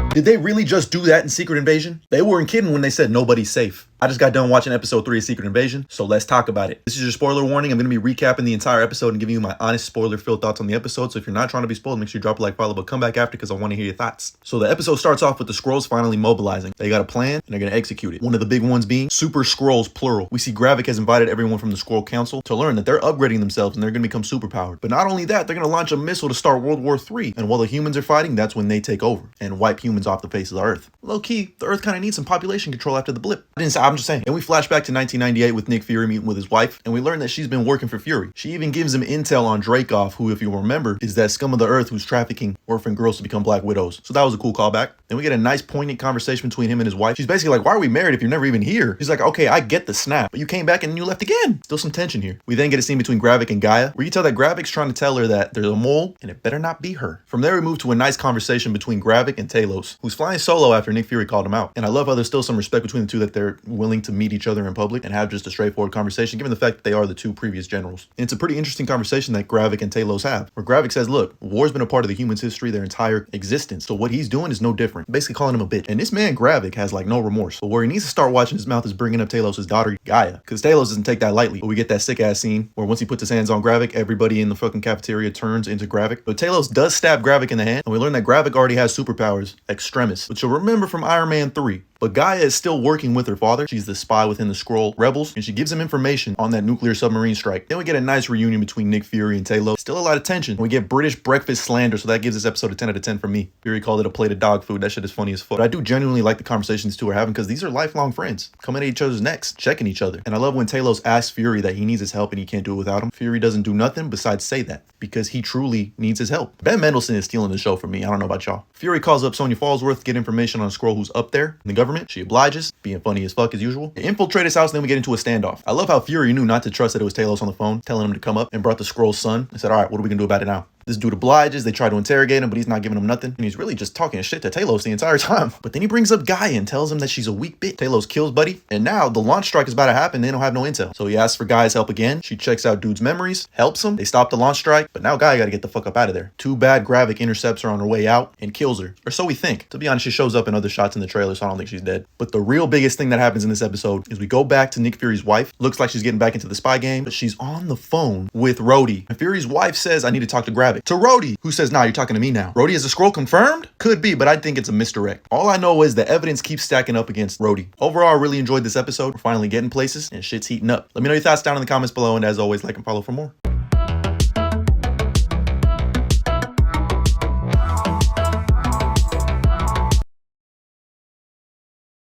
Did they really just do that in Secret Invasion? They weren't kidding when they said nobody's safe. I just got done watching episode 3 of Secret Invasion, so let's talk about it. This is your spoiler warning. I'm going to be recapping the entire episode and giving you my honest spoiler-filled thoughts on the episode, so if you're not trying to be spoiled, make sure you drop a like, follow, but come back after because I want to hear your thoughts. So the episode starts off with the Skrulls finally mobilizing. They got a plan, and they're going to execute it. One of the big ones being Super Skrulls, plural. We see Gravik has invited everyone from the Skrull Council to learn that they're upgrading themselves and they're going to become superpowered. But not only that, they're going to launch a missile to start World War III, and while the humans are fighting, that's when they take over and wipe humans off the face of the Earth. Low-key, the Earth kind of needs some population control after the blip. I'm just saying. And we flash back to 1998 with Nick Fury meeting with his wife, and we learn that she's been working for Fury. She even gives him intel on Dreykov, who, if you remember, is that scum of the earth who's trafficking orphan girls to become Black Widows. So that was a cool callback. Then we get a nice poignant conversation between him and his wife. She's basically like, why are we married if you're never even here? He's like, okay, I get the snap, but you came back and you left again. Still some tension here. We then get a scene between Gravik and Gaia, where you tell that Gravik's trying to tell her that there's a mole, and it better not be her. From there, we move to a nice conversation between Gravik and Talos, who's flying solo after Nick Fury called him out. And I love how there's still some respect between the two, that they're willing to meet each other in public and have just a straightforward conversation, given the fact that they are the two previous generals. And it's a pretty interesting conversation that Gravik and Talos have, where Gravik says, look, war's been a part of the humans' history their entire existence, so what he's doing is no different. Basically calling him a bitch. And this man Gravik has like no remorse. But where he needs to start watching his mouth is bringing up Talos' daughter, Gaia, because Talos doesn't take that lightly. But we get that sick ass scene where once he puts his hands on Gravik, everybody in the fucking cafeteria turns into Gravik. But Talos does stab Gravik in the hand, and we learn that Gravik already has superpowers, Extremis, which you'll remember from Iron Man 3. But Gaia is still working with her father. She's the spy within the Skrull rebels, and she gives him information on that nuclear submarine strike. Then we get a nice reunion between Nick Fury and Talos. Still a lot of tension. We get British breakfast slander, so that gives this episode a 10 out of 10 for me. Fury called it a plate of dog food. That shit is funny as fuck. But I do genuinely like the conversations these two are having, because these are lifelong friends, coming at each other's necks, checking each other. And I love when Talos asks Fury that he needs his help and he can't do it without him. Fury doesn't do nothing besides say that, because he truly needs his help. Ben Mendelsohn is stealing the show for me. I don't know about y'all. Fury calls up Sonya Falsworth to get information on a Skrull who's up there in the government. She obliges, being funny as fuck as usual. They infiltrate his house, and then we get into a standoff. I love how Fury knew not to trust that it was Talos on the phone, telling him to come up, and brought the Skrull's son and said, all right, what are we gonna do about it now? This dude obliges. They try to interrogate him, but he's not giving him nothing. And he's really just talking shit to Talos the entire time. But then he brings up Gaia and tells him that she's a weak bitch. Talos kills Buddy. And now the launch strike is about to happen. They don't have no intel. So he asks for Gaia's help again. She checks out dude's memories, helps him. They stop the launch strike. But now Gaia got to get the fuck up out of there. Too bad Gravik intercepts her on her way out and kills her. Or so we think. To be honest, she shows up in other shots in the trailer, so I don't think she's dead. But the real biggest thing that happens in this episode is we go back to Nick Fury's wife. Looks like she's getting back into the spy game, but she's on the phone with Rhodey. And Fury's wife says, I need to talk to Gravik. To Rhodey, who says, nah, you're talking to me now. Rhodey is a Skrull confirmed? Could be, but I think it's a misdirect. All I know is the evidence keeps stacking up against Rhodey. Overall, I really enjoyed this episode. We're finally getting places and shit's heating up. Let me know your thoughts down in the comments below, and as always, like and follow for more.